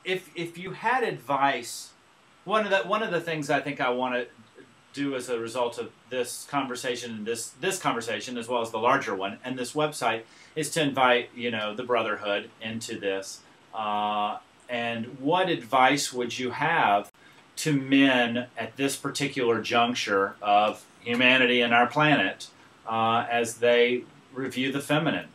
if you had advice, one of the things I think I want to do as a result of this conversation, this conversation as well as the larger one, and this website, is to invite the brotherhood into this. And what advice would you have to men at this particular juncture of humanity and our planet as they review the feminine?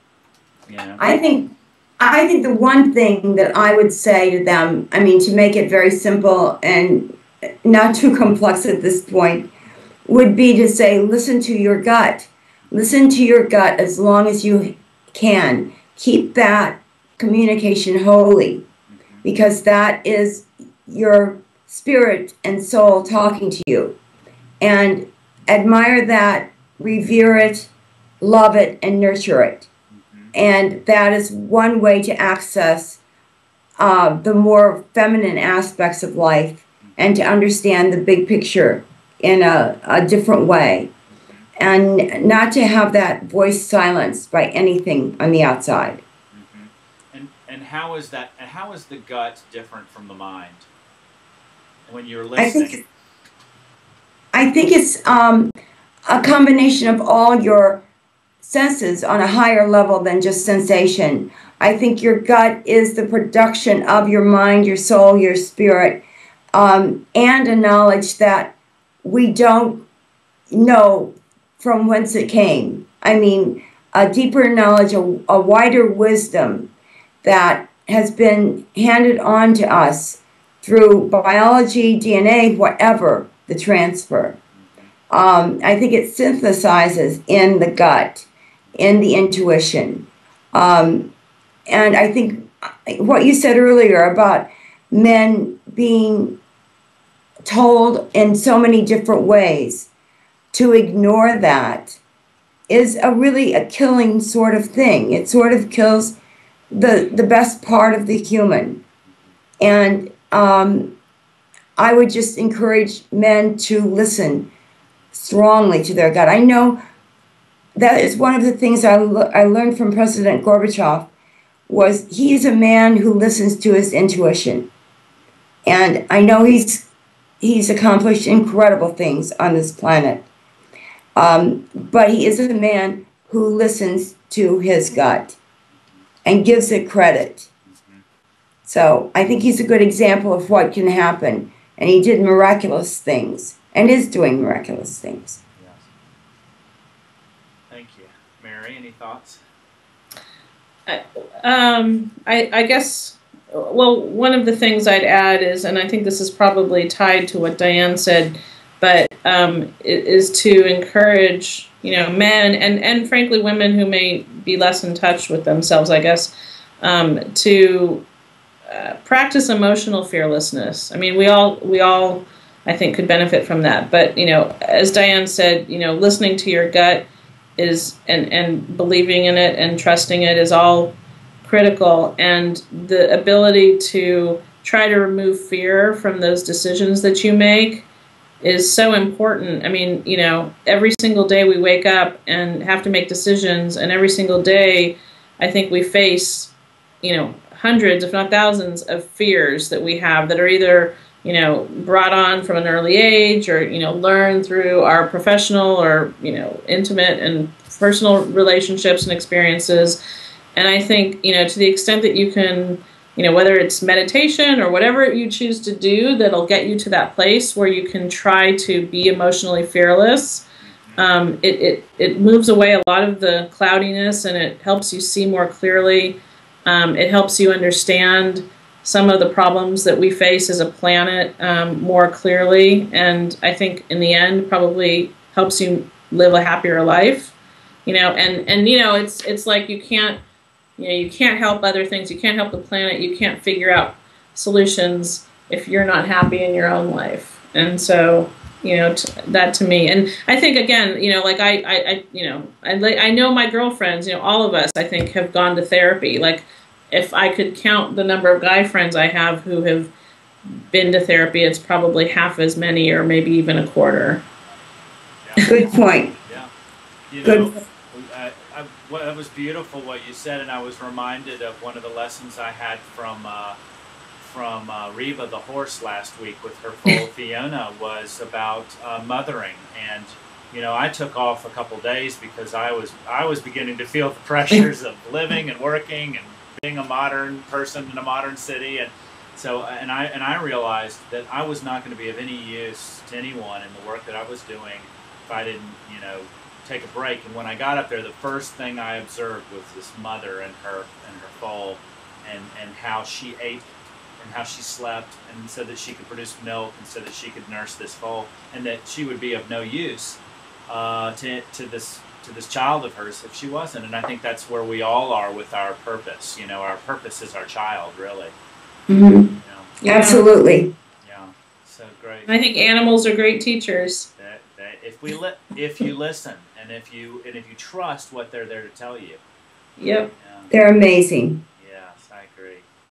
I think the one thing that I would say to them, I mean, to make it very simple and not too complex at this point, would be to say, listen to your gut. Listen to your gut as long as you can. Keep that communication holy, because that is your spirit and soul talking to you. And admire that, revere it, love it, and nurture it. And that is one way to access the more feminine aspects of life and to understand the big picture in a different way. And not to have that voice silenced by anything on the outside. And how is that? And how is the gut different from the mind when you're listening? I think it's a combination of all your senses on a higher level than just sensation. I think your gut is the production of your mind, your soul, your spirit, and a knowledge that we don't know from whence it came. I mean, a deeper knowledge, a wider wisdom that has been handed on to us through biology, DNA, whatever the transfer. I think it synthesizes in the gut, in the intuition. And I think what you said earlier about men being told in so many different ways, to ignore that is really a killing sort of thing. It sort of kills the best part of the human. And I would just encourage men to listen strongly to their gut. I know that is one of the things I learned from President Gorbachev, was he's a man who listens to his intuition. And I know he's accomplished incredible things on this planet. But he is a man who listens to his gut and gives it credit. So I think he's a good example of what can happen. And he did miraculous things and is doing miraculous things. Yes. Thank you. Mary, any thoughts? I guess, well, one of the things I'd add is, and I think this is probably tied to what Diane said, but is to encourage, men and frankly women who may be less in touch with themselves, I guess, to practice emotional fearlessness. I mean, we all, I think, could benefit from that. But as Diane said, listening to your gut is and believing in it and trusting it is all critical, and the ability to try to remove fear from those decisions that you make is so important. I mean, every single day we wake up and have to make decisions, and every single day I think we face, hundreds, if not thousands, of fears that we have that are either, brought on from an early age or, learned through our professional or, intimate and personal relationships and experiences. And I think, to the extent that you can, whether it's meditation or whatever you choose to do that'll get you to that place where you can try to be emotionally fearless, it moves away a lot of the cloudiness, and it helps you see more clearly. It helps you understand some of the problems that we face as a planet more clearly, and I think in the end probably helps you live a happier life. It's like you can't help other things. You can't help the planet. You can't figure out solutions if you're not happy in your own life. And so, that to me, and I think again, like I know my girlfriends, all of us, I think, have gone to therapy. Like, if I could count the number of guy friends I have who have been to therapy, it's probably half as many, or maybe even a quarter. Yeah. Good point. Yeah. That was beautiful what you said, and I was reminded of one of the lessons I had from from Reba the horse last week with her foal Fiona was about mothering. And you know, I took off a couple days because I was beginning to feel the pressures of living and working and being a modern person in a modern city. And so, and I realized that I was not going to be of any use to anyone in the work that I was doing if I didn't, you know, take a break. And when I got up there, the first thing I observed was this mother and her foal, and how she ate and how she slept, and so that she could produce milk, and so that she could nurse this foal, and that she would be of no use to this child of hers if she wasn't. And I think that's where we all are with our purpose. You know, our purpose is our child, really. Mm-hmm. You know? Absolutely. Yeah. So great. I think animals are great teachers. If you listen and if you trust what they're there to tell you. Yep. Yeah. They're amazing.